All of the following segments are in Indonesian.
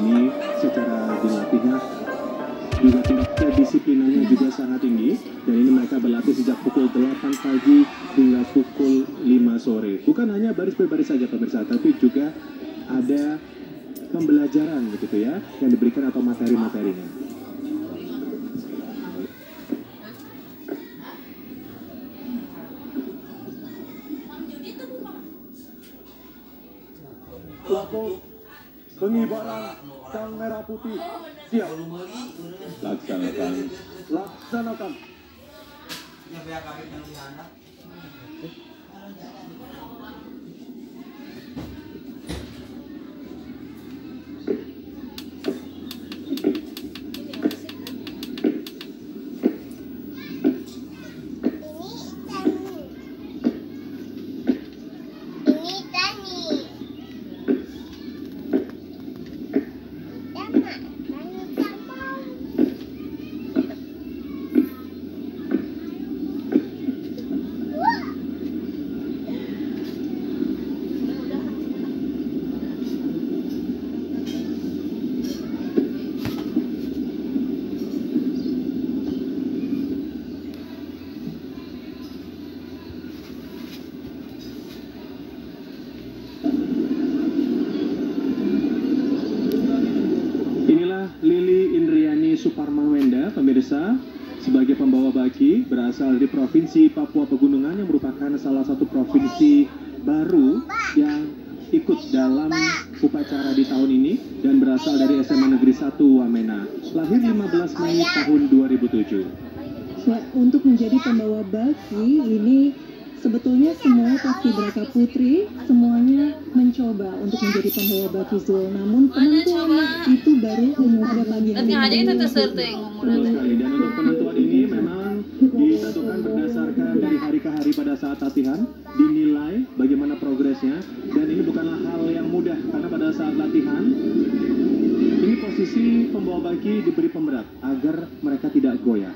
ini secara dilatihnya juga tingkat kedisiplinannya juga sangat tinggi, dan ini mereka berlatih sejak pukul 8 pagi hingga pukul 5 sore. Bukan hanya baris berbaris saja pemirsa, tapi juga ada pembelajaran begitu ya yang diberikan atau materi-materinya. Kelompok pengibaran sang merah putih siap. Laksanakan. Lili Indriani Suparmanwenda, pemirsa, sebagai pembawa baki, berasal dari Provinsi Papua Pegunungan yang merupakan salah satu provinsi baru yang ikut dalam upacara di tahun ini dan berasal dari SMA Negeri 1 Wamena. Lahir 15 Mei tahun 2007. Ya, untuk menjadi pembawa baki ini sebetulnya semua paskibraka putri semuanya mencoba untuk menjadi pembawa baki Zul. Namun penentuan itu baru pada pagi hari ini. Betul sekali. Dan untuk penentuan ini memang ditentukan berdasarkan dari hari ke hari pada saat latihan, dinilai bagaimana progresnya, dan ini bukanlah hal yang mudah karena pada saat latihan ini posisi pembawa baki diberi pemberat agar mereka tidak goyah.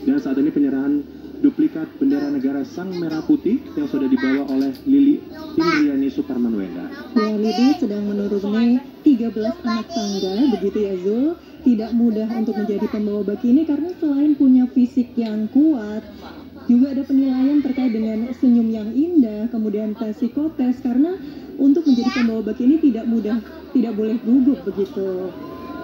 Dan saat ini penyerahan duplikat bendera negara Sang Merah Putih yang sudah dibawa oleh Lili Indriani Suparmanwenda. Ya, Lili sedang menuruni 13 anak tangga, begitu ya Zul. Tidak mudah untuk menjadi pembawa baki ini karena selain punya fisik yang kuat, juga ada penilaian terkait dengan senyum yang indah, kemudian tes psikotes, karena untuk menjadi pembawa baki ini tidak mudah, tidak boleh gugup begitu.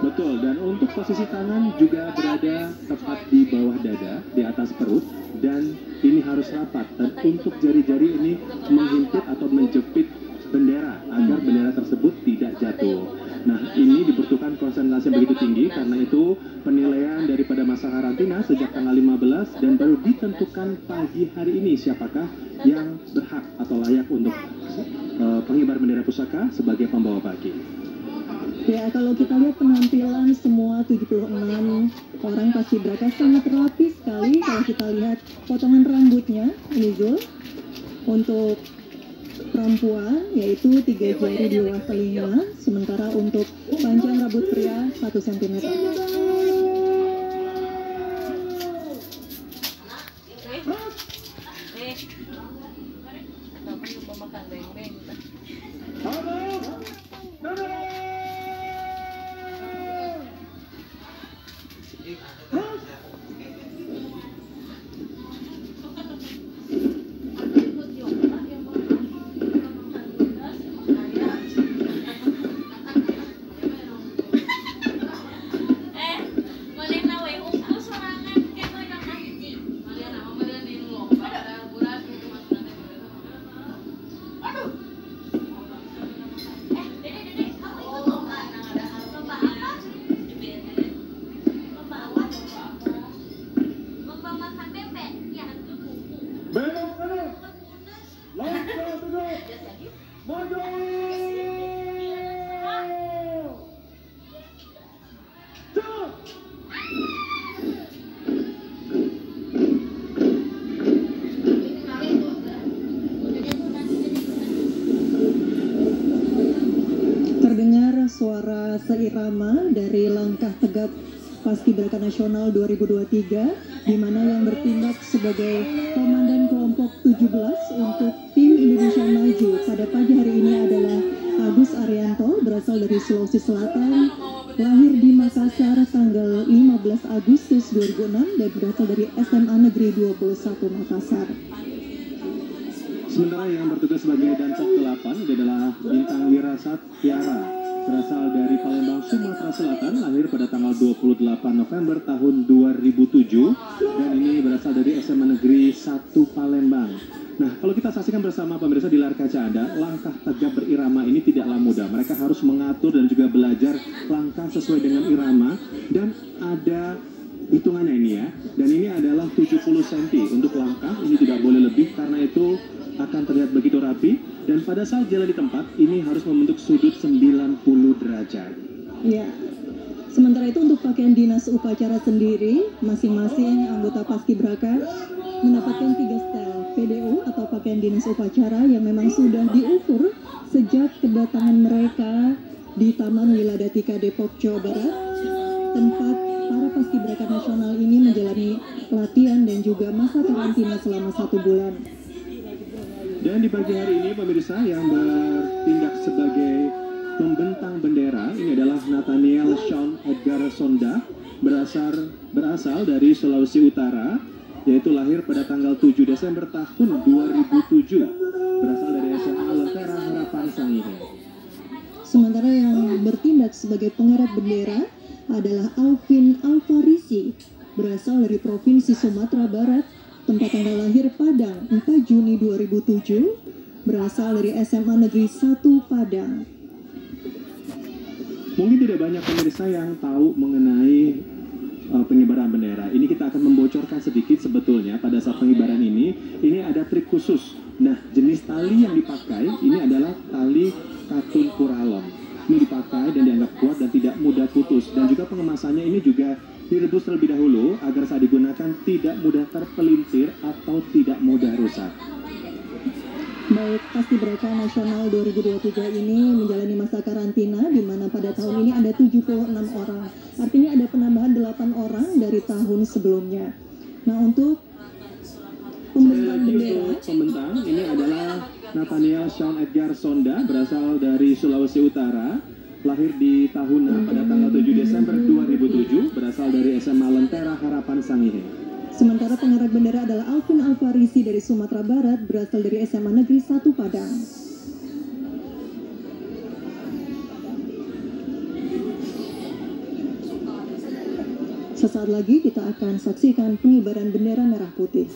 Betul, dan untuk posisi tangan juga berada tepat di bawah dada, di atas perut, dan ini harus rapat. Dan untuk jari-jari ini menghimpit atau menjepit bendera agar bendera tersebut tidak jatuh. Nah, ini dibutuhkan konsentrasi yang begitu tinggi, karena itu penilaian daripada masa karantina sejak tanggal 15 dan baru ditentukan pagi hari ini siapakah yang berhak atau layak untuk pengibar bendera pusaka sebagai pembawa baki. Ya, kalau kita lihat penampilan semua 76 orang paskibraka sangat rapi sekali. Kalau kita lihat potongan rambutnya, ini Zul, untuk perempuan yaitu 3 jari di bawah telinga, sementara untuk panjang rambut pria 1 cm. Suara seirama dari langkah tegap Paskibraka Nasional 2023, di mana yang bertindak sebagai komandan kelompok 17 untuk tim Indonesia Maju pada pagi hari ini adalah Agus Arianto. berasal dari Sulawesi Selatan, lahir di Makassar tanggal 15 Agustus 2006 dan berasal dari SMA Negeri 21 Makassar. Sementara yang bertugas sebagai dancer ke-8 ini adalah Bintang Wirasat Tiara, berasal dari Palembang, Sumatera Selatan, lahir pada tanggal 28 November tahun 2007 dan ini berasal dari SMA Negeri 1 Palembang. Nah, kalau kita saksikan bersama pemirsa di layar kaca Anda, langkah tegap berirama ini tidaklah mudah. Mereka harus mengatur dan juga belajar langkah sesuai dengan irama dan ada hitungannya ini ya. Dan ini adalah 70 cm untuk langkah, ini tidak boleh lebih karena itu akan terlihat begitu rapi dan pada saat jalan di tempat ini harus membentuk sudut 90 derajat. Ya. Sementara itu untuk pakaian dinas upacara sendiri, masing-masing anggota Paskibraka mendapatkan 3 style PDU atau pakaian dinas upacara yang memang sudah diukur sejak kedatangan mereka di Taman Wiladatika Depok, Jawa Barat, tempat para Paskibraka nasional ini menjalani pelatihan dan juga masa karantina selama 1 bulan. Dan di pagi hari ini pemirsa yang bertindak sebagai pembentang bendera ini adalah Nathaniel Sean Edgar Sonda, berasal dari Sulawesi Utara, yaitu lahir pada tanggal 7 Desember tahun 2007, berasal dari SMA Lentera Harapan Sangihe. Sementara yang bertindak sebagai pengerek bendera adalah Alvin Alfarisi, berasal dari Provinsi Sumatera Barat, tempat tanggal lahir Padang 4 Juni 2007, berasal dari SMA Negeri 1 Padang. Mungkin tidak banyak pemirsa yang tahu mengenai pengibaran bendera. Ini kita akan membocorkan sedikit sebetulnya pada saat pengibaran ini ada trik khusus. Nah, jenis tali yang dipakai ini adalah tali katun kuralon. Ini dipakai dan dianggap kuat dan tidak mudah putus. Dan juga pengemasannya ini juga direbus terlebih dahulu agar saat digunakan tidak mudah terpelintir atau tidak mudah rusak. Baik, Paskibraka Nasional 2023 ini menjalani masa karantina di mana pada tahun ini ada 76 orang. Artinya ada penambahan 8 orang dari tahun sebelumnya. Nah, untuk pembentang bendera, pembentang ini adalah Nathaniel Sean Edgar Sonda, berasal dari Sulawesi Utara, lahir di Tahuna pada tanggal 7 Desember 2007, berasal dari SMA Lentera Harapan Sangihe. Sementara pengerek bendera adalah Alvin Alfarisi dari Sumatera Barat, berasal dari SMA Negeri 1 Padang. Sesaat lagi kita akan saksikan pengibaran bendera merah putih.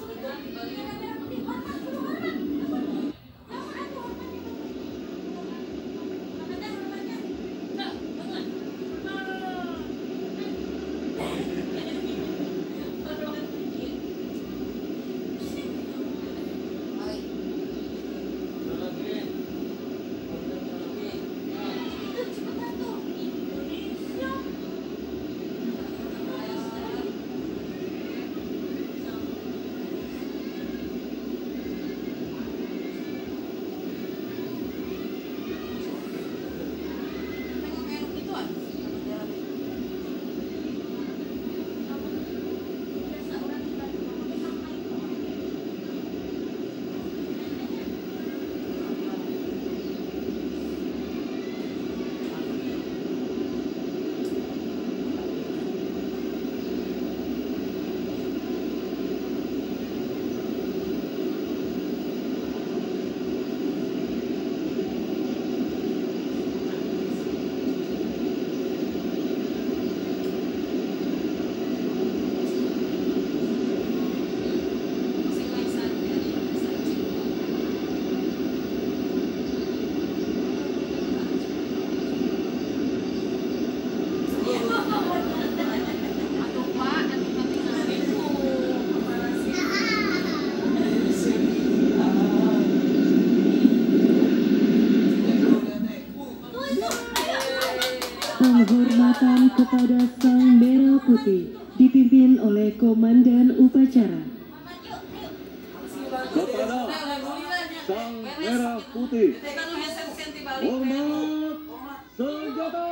Penghormatan kepada Sang Merah Putih dipimpin oleh Komandan Upacara. Kepada Sang Merah Putih, hormat senjata.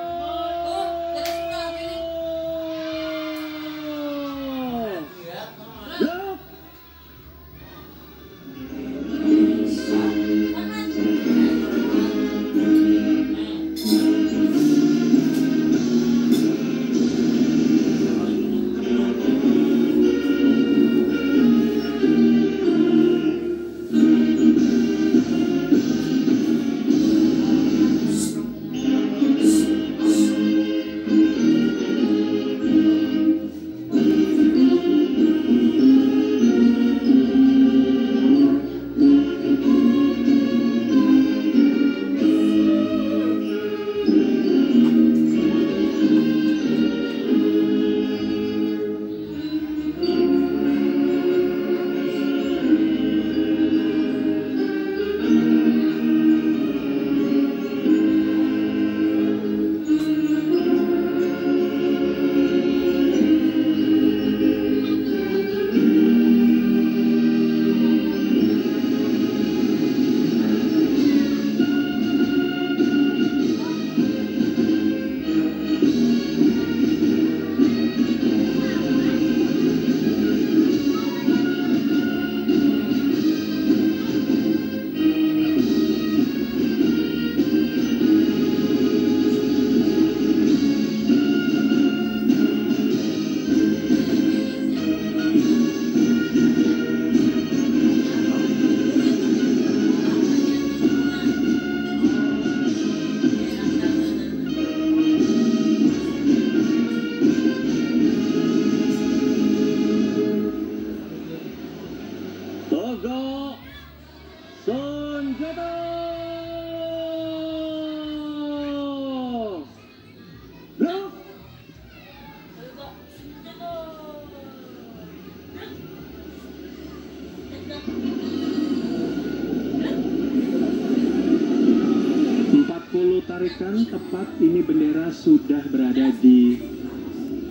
bahkan tepat ini bendera sudah berada di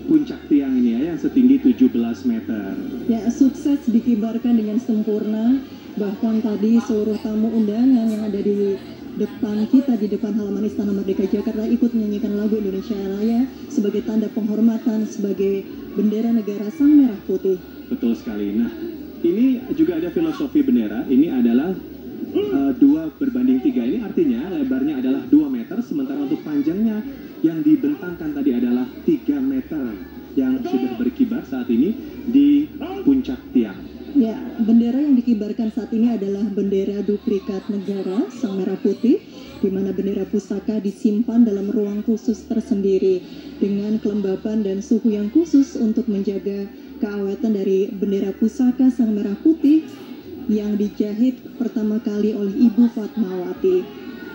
puncak tiang ini ya, yang setinggi 17 meter. Ya, sukses dikibarkan dengan sempurna. Bahkan tadi seluruh tamu undangan yang ada di depan kita, di depan halaman Istana Merdeka Jakarta, ikut menyanyikan lagu Indonesia Raya sebagai tanda penghormatan sebagai bendera negara Sang Merah Putih. Betul sekali. Nah, ini juga ada filosofi bendera. Ini adalah 2:3. Ini artinya lebarnya adalah 2 meter, sementara untuk panjangnya yang dibentangkan tadi adalah 3 meter yang sudah berkibar saat ini di puncak tiang. Ya, bendera yang dikibarkan saat ini adalah bendera duplikat negara Sang Merah Putih, di mana bendera pusaka disimpan dalam ruang khusus tersendiri dengan kelembapan dan suhu yang khusus untuk menjaga keawetan dari bendera pusaka Sang Merah Putih yang dijahit pertama kali oleh Ibu Fatmawati.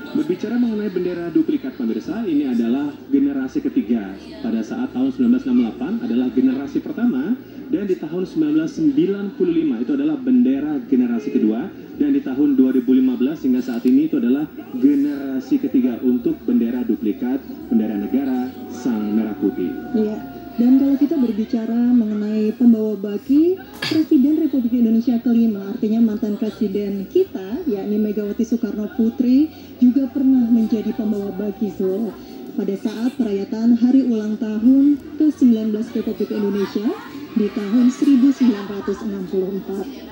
Berbicara mengenai bendera duplikat pemirsa, ini adalah generasi ketiga. Pada saat tahun 1968 adalah generasi pertama, dan di tahun 1995 itu adalah bendera generasi kedua, dan di tahun 2015 hingga saat ini itu adalah generasi ketiga untuk bendera duplikat bendera negara Sang Merah Putih. Iya. Dan kalau kita berbicara mengenai pembawa baki, Presiden Republik Indonesia kelima, artinya mantan presiden kita, yakni Megawati Soekarno Putri, juga pernah menjadi pembawa baki Zul pada saat perayaan hari ulang tahun ke-19 Republik Indonesia di tahun 1964.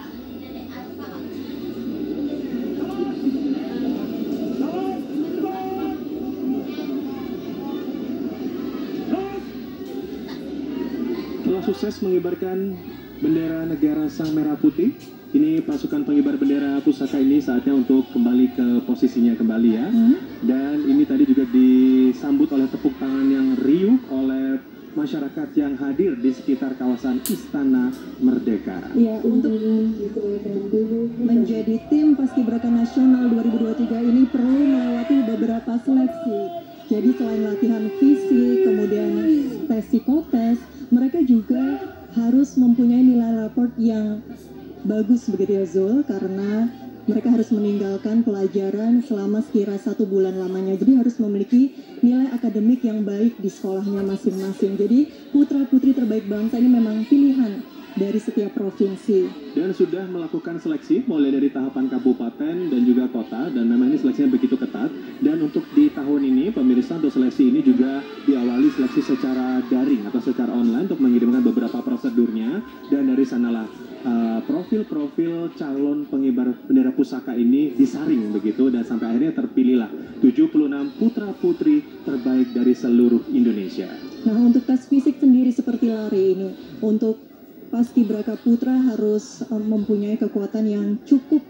Telah sukses mengibarkan bendera negara Sang Merah Putih, ini pasukan pengibar bendera pusaka ini saatnya untuk kembali ke posisinya kembali ya. Dan ini tadi juga disambut oleh tepuk tangan yang riuh oleh masyarakat yang hadir di sekitar kawasan Istana Merdeka. Ya, untuk menjadi tim Paskibraka Nasional 2023 ini perlu melewati beberapa seleksi. Jadi selain latihan fisik, kemudian tes psikotes, mereka juga harus mempunyai nilai raport yang bagus begitu ya Zul, karena mereka harus meninggalkan pelajaran selama sekira 1 bulan lamanya. Jadi harus memiliki nilai akademik yang baik di sekolahnya masing-masing. Jadi putra-putri terbaik bangsa ini memang pilihan dari setiap provinsi. Dan sudah melakukan seleksi mulai dari tahapan kabupaten dan juga kota, dan memang ini seleksinya begitu ketat. Dan untuk di tahun ini pemirsa, untuk seleksi ini juga diawali seleksi secara daring atau secara online untuk mengirimkan beberapa prosedurnya, dan dari sanalah profil-profil calon pengibar bendera pusaka ini disaring begitu, dan sampai akhirnya terpilihlah 76 putra-putri terbaik dari seluruh Indonesia. Nah, untuk tes fisik sendiri seperti lari ini, untuk Paskibraka Putra harus mempunyai kekuatan yang cukup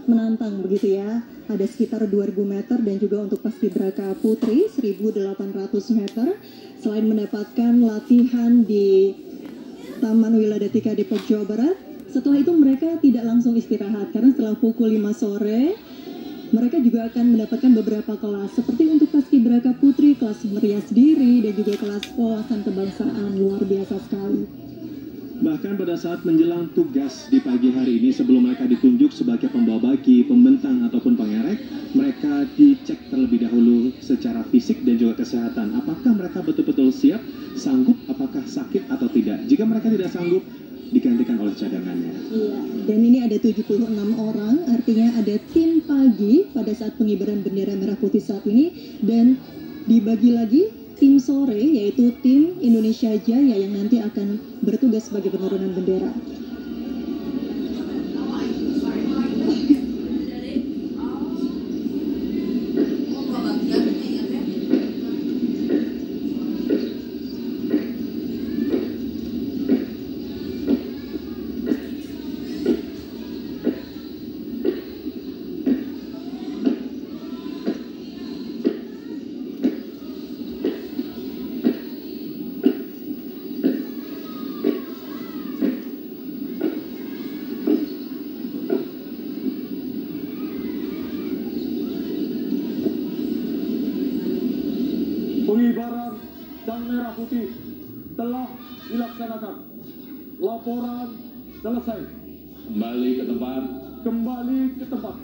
menantang begitu ya. Ada sekitar 2000 meter, dan juga untuk Paskibraka Putri 1800 meter. Selain mendapatkan latihan di Taman Wiladatika Depok, Jawa Barat, setelah itu mereka tidak langsung istirahat, karena setelah pukul 5 sore mereka juga akan mendapatkan beberapa kelas, seperti untuk Paskibraka Putri kelas merias diri dan juga kelas wawasan kebangsaan. Luar biasa sekali. Bahkan pada saat menjelang tugas di pagi hari ini, sebelum mereka ditunjuk sebagai pembawa baki, pembentang ataupun pengerek, mereka dicek terlebih dahulu secara fisik dan juga kesehatan. Apakah mereka betul-betul siap, sanggup, apakah sakit atau tidak. Jika mereka tidak sanggup, digantikan oleh cadangannya. Iya, dan ini ada 76 orang, artinya ada tim pagi pada saat pengibaran bendera merah putih saat ini, dan dibagi lagi tim sore, yaitu tim Indonesia Jaya yang nanti akan bertugas sebagai penurunan bendera. Pengibaran Sang Merah Putih telah dilaksanakan. Laporan selesai. Kembali ke tempat. Kembali ke tempat.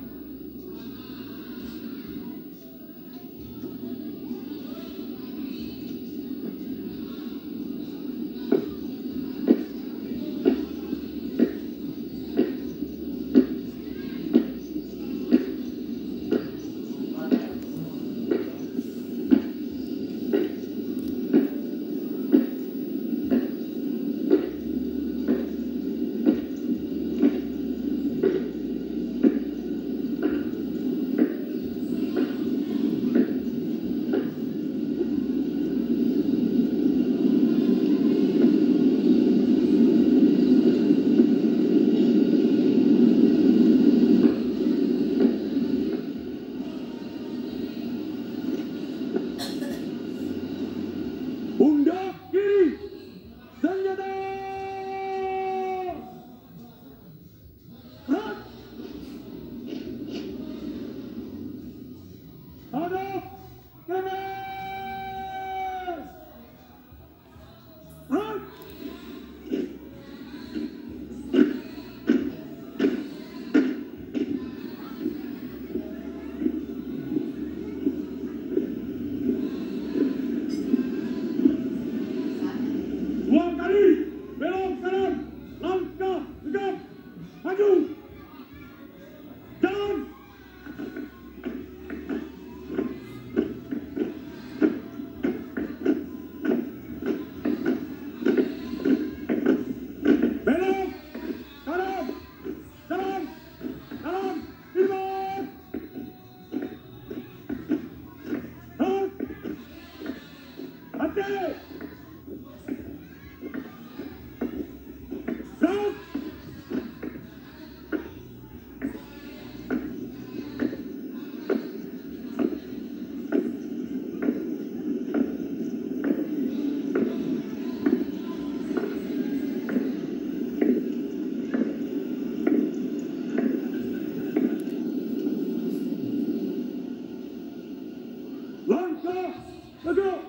Langkah tegak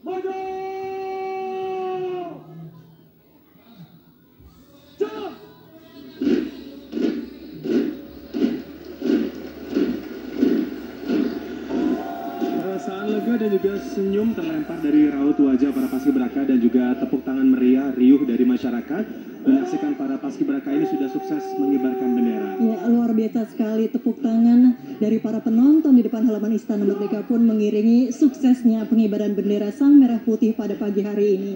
maju. Jalan. Perasaan lega dan juga senyum terlempar dari raut wajah para paskibraka dan juga tepuk tangan meriah riuh dari masyarakat menyaksikan para paskibraka ini sudah sukses mengibarkan bendera. Ya, luar biasa sekali tepuk tangan dari para penonton di depan halaman Istana Merdeka pun mengiringi suksesnya pengibaran bendera Sang Merah Putih pada pagi hari ini.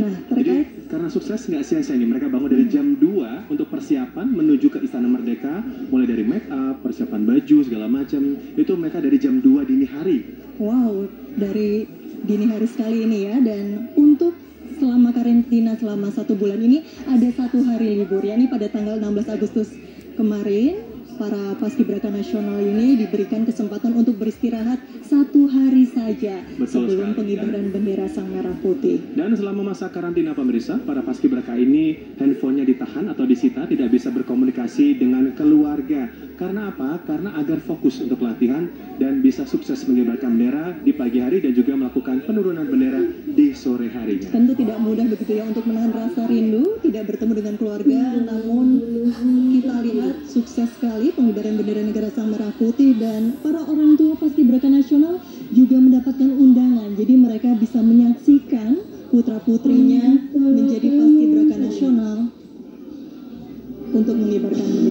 Nah, terkait Jadi karena sukses nggak sia-sia ini, mereka bangun dari jam 2 untuk persiapan menuju ke Istana Merdeka, mulai dari make up, persiapan baju, segala macam. Itu mereka dari jam 2 dini hari. wow, dari dini hari sekali ini ya, dan untuk selama karantina selama 1 bulan ini ada 1 hari libur, yakni pada tanggal 16 Agustus kemarin para paskibraka nasional ini diberikan kesempatan untuk beristirahat 1 hari saja Betul sebelum sekali, pengibaran bendera Sang Merah Putih. Dan selama masa karantina pemirsa, para paskibraka ini handphonenya ditahan atau disita, tidak bisa berkomunikasi dengan keluarga. Karena apa? Karena agar fokus untuk latihan dan bisa sukses mengibarkan bendera di pagi hari dan juga melakukan penurunan bendera di sore harinya. Tentu tidak mudah begitu ya untuk menahan rasa rindu, tidak bertemu dengan keluarga, namun kita lihat sukses sekali pengibaran bendera negara Sang Merah Putih dan para orang tua paskibraka nasional juga mendapatkan undangan. Jadi mereka bisa menyaksikan putra-putrinya menjadi paskibraka nasional untuk mengibarkan bendera.